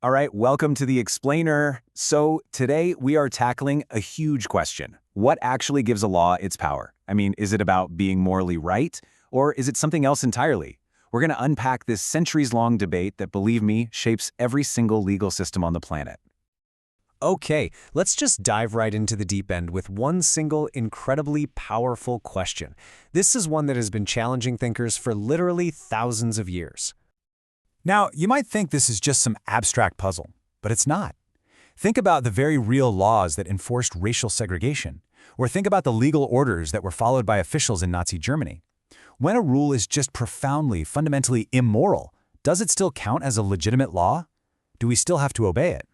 All right, welcome to the Explainer. So today we are tackling a huge question. What actually gives a law its power? I mean, is it about being morally right, or is it something else entirely? We're going to unpack this centuries-long debate that, believe me, shapes every single legal system on the planet. Okay, let's just dive right into the deep end with one single incredibly powerful question. This is one that has been challenging thinkers for literally thousands of years. Now, you might think this is just some abstract puzzle, but it's not. Think about the very real laws that enforced racial segregation, or think about the legal orders that were followed by officials in Nazi Germany. When a rule is just profoundly, fundamentally immoral, does it still count as a legitimate law? Do we still have to obey it?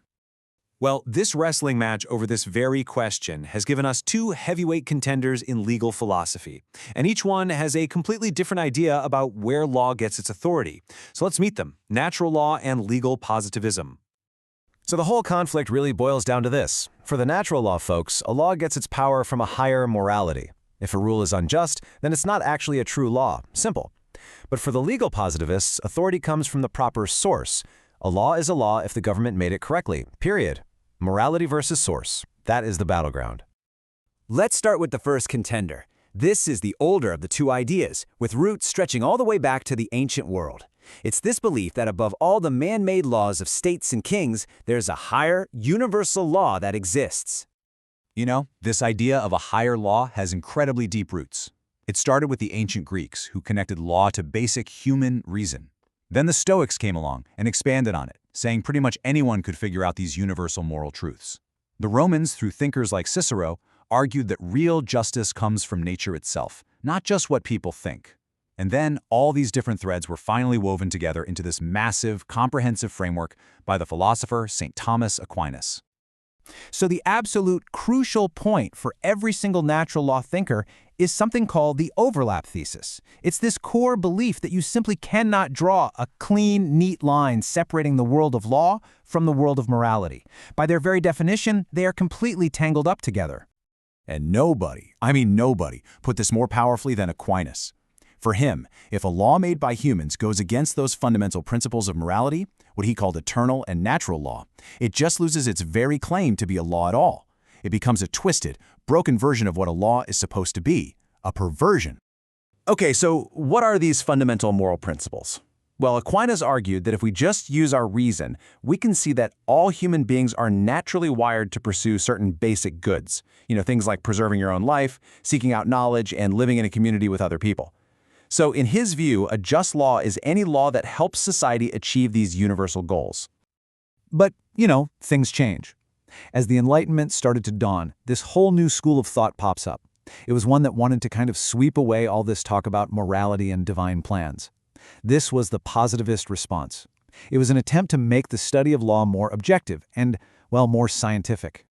Well, this wrestling match over this very question has given us two heavyweight contenders in legal philosophy, and each one has a completely different idea about where law gets its authority. So let's meet them: natural law and legal positivism. So the whole conflict really boils down to this. For the natural law folks, a law gets its power from a higher morality. If a rule is unjust, then it's not actually a true law. Simple. But for the legal positivists, authority comes from the proper source. A law is a law if the government made it correctly, period. Morality versus source. That is the battleground. Let's start with the first contender. This is the older of the two ideas, with roots stretching all the way back to the ancient world. It's this belief that above all the man-made laws of states and kings, there's a higher, universal law that exists. You know, this idea of a higher law has incredibly deep roots. It started with the ancient Greeks, who connected law to basic human reason. Then the Stoics came along and expanded on it, saying pretty much anyone could figure out these universal moral truths. The Romans, through thinkers like Cicero, argued that real justice comes from nature itself, not just what people think. And then all these different threads were finally woven together into this massive, comprehensive framework by the philosopher St. Thomas Aquinas. So the absolute crucial point for every single natural law thinker is something called the overlap thesis. It's this core belief that you simply cannot draw a clean, neat line separating the world of law from the world of morality. By their very definition, they are completely tangled up together. And nobody, I mean nobody, put this more powerfully than Aquinas. For him, if a law made by humans goes against those fundamental principles of morality, what he called eternal and natural law, it just loses its very claim to be a law at all. It becomes a twisted, broken version of what a law is supposed to be, a perversion. Okay, so what are these fundamental moral principles? Well, Aquinas argued that if we just use our reason, we can see that all human beings are naturally wired to pursue certain basic goods. Things like preserving your own life, seeking out knowledge, and living in a community with other people. So in his view, a just law is any law that helps society achieve these universal goals. But, things change. As the Enlightenment started to dawn, this whole new school of thought pops up. It was one that wanted to kind of sweep away all this talk about morality and divine plans. This was the positivist response. It was an attempt to make the study of law more objective and, well, more scientific.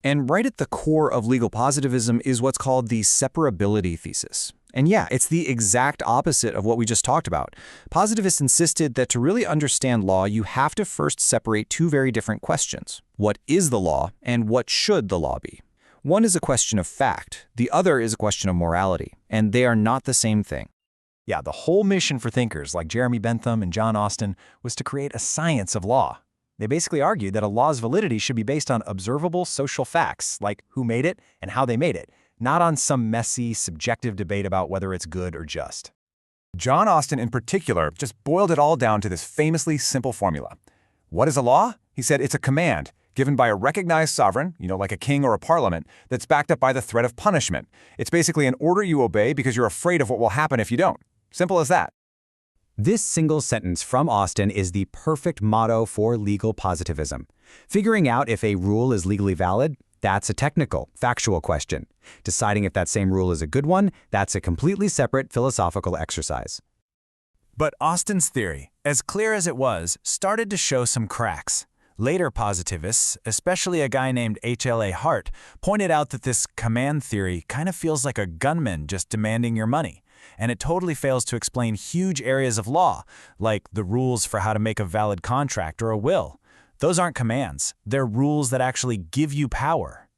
And right at the core of legal positivism is what's called the separability thesis. And yeah, it's the exact opposite of what we just talked about. Positivists insisted that to really understand law, you have to first separate two very different questions. What is the law, and what should the law be? One is a question of fact, the other is a question of morality, and they are not the same thing. Yeah, the whole mission for thinkers like Jeremy Bentham and John Austin was to create a science of law. They basically argued that a law's validity should be based on observable social facts, like who made it and how they made it, not on some messy, subjective debate about whether it's good or just. John Austin, in particular, just boiled it all down to this famously simple formula. What is a law? He said it's a command given by a recognized sovereign, like a king or a parliament, that's backed up by the threat of punishment. It's basically an order you obey because you're afraid of what will happen if you don't. Simple as that. This single sentence from Austin is the perfect motto for legal positivism. Figuring out if a rule is legally valid, that's a technical, factual question. Deciding if that same rule is a good one, that's a completely separate philosophical exercise. But Austin's theory, as clear as it was, started to show some cracks. Later positivists, especially a guy named H.L.A. Hart, pointed out that this command theory kind of feels like a gunman just demanding your money. And it totally fails to explain huge areas of law, like the rules for how to make a valid contract or a will. Those aren't commands. They're rules that actually give you power.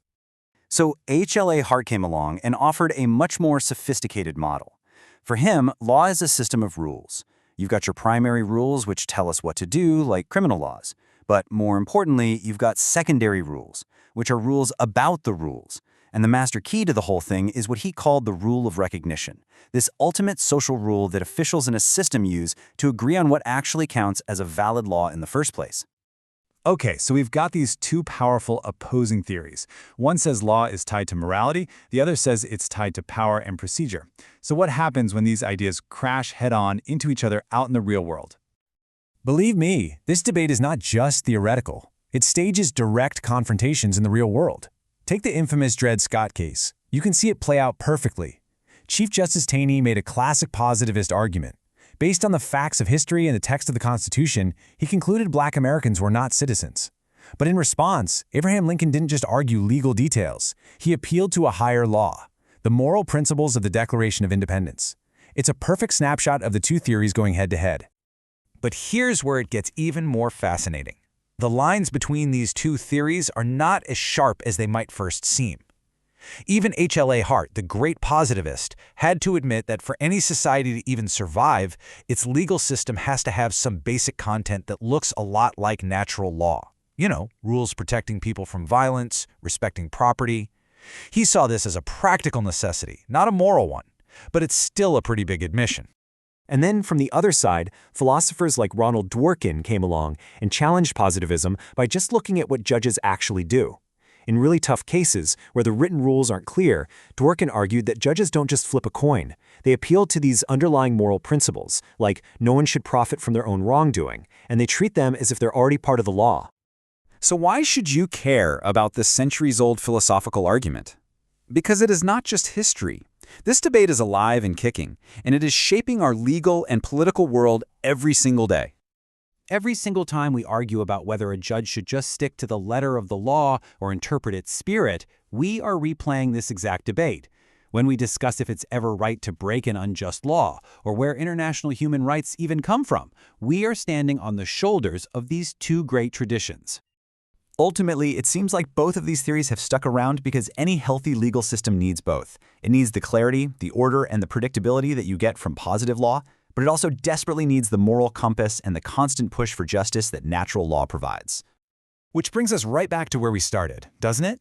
So H.L.A. Hart came along and offered a much more sophisticated model. For him, law is a system of rules. You've got your primary rules, which tell us what to do, like criminal laws. But more importantly, you've got secondary rules, which are rules about the rules. And the master key to the whole thing is what he called the rule of recognition, this ultimate social rule that officials in a system use to agree on what actually counts as a valid law in the first place. Okay, so we've got these two powerful opposing theories. One says law is tied to morality, the other says it's tied to power and procedure. So what happens when these ideas crash head-on into each other out in the real world? Believe me, this debate is not just theoretical. It stages direct confrontations in the real world. Take the infamous Dred Scott case. You can see it play out perfectly. Chief Justice Taney made a classic positivist argument. Based on the facts of history and the text of the Constitution, he concluded Black Americans were not citizens. But in response, Abraham Lincoln didn't just argue legal details. He appealed to a higher law, the moral principles of the Declaration of Independence. It's a perfect snapshot of the two theories going head-to-head. But here's where it gets even more fascinating. The lines between these two theories are not as sharp as they might first seem. Even H.L.A. Hart, the great positivist, had to admit that for any society to even survive, its legal system has to have some basic content that looks a lot like natural law. You know, rules protecting people from violence, respecting property. He saw this as a practical necessity, not a moral one, but it's still a pretty big admission. And then from the other side, philosophers like Ronald Dworkin came along and challenged positivism by just looking at what judges actually do. In really tough cases, where the written rules aren't clear, Dworkin argued that judges don't just flip a coin. They appeal to these underlying moral principles, like no one should profit from their own wrongdoing, and they treat them as if they're already part of the law. So why should you care about this centuries-old philosophical argument? Because it is not just history. This debate is alive and kicking, and it is shaping our legal and political world every single day. Every single time we argue about whether a judge should just stick to the letter of the law or interpret its spirit, we are replaying this exact debate. When we discuss if it's ever right to break an unjust law, or where international human rights even come from, we are standing on the shoulders of these two great traditions. Ultimately, it seems like both of these theories have stuck around because any healthy legal system needs both. It needs the clarity, the order, and the predictability that you get from positive law, but it also desperately needs the moral compass and the constant push for justice that natural law provides. Which brings us right back to where we started, doesn't it?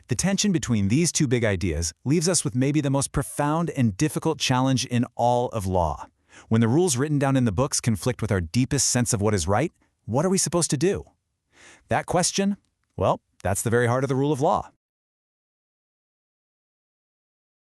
The tension between these two big ideas leaves us with maybe the most profound and difficult challenge in all of law. When the rules written down in the books conflict with our deepest sense of what is right, what are we supposed to do? That question, well, that's the very heart of the rule of law.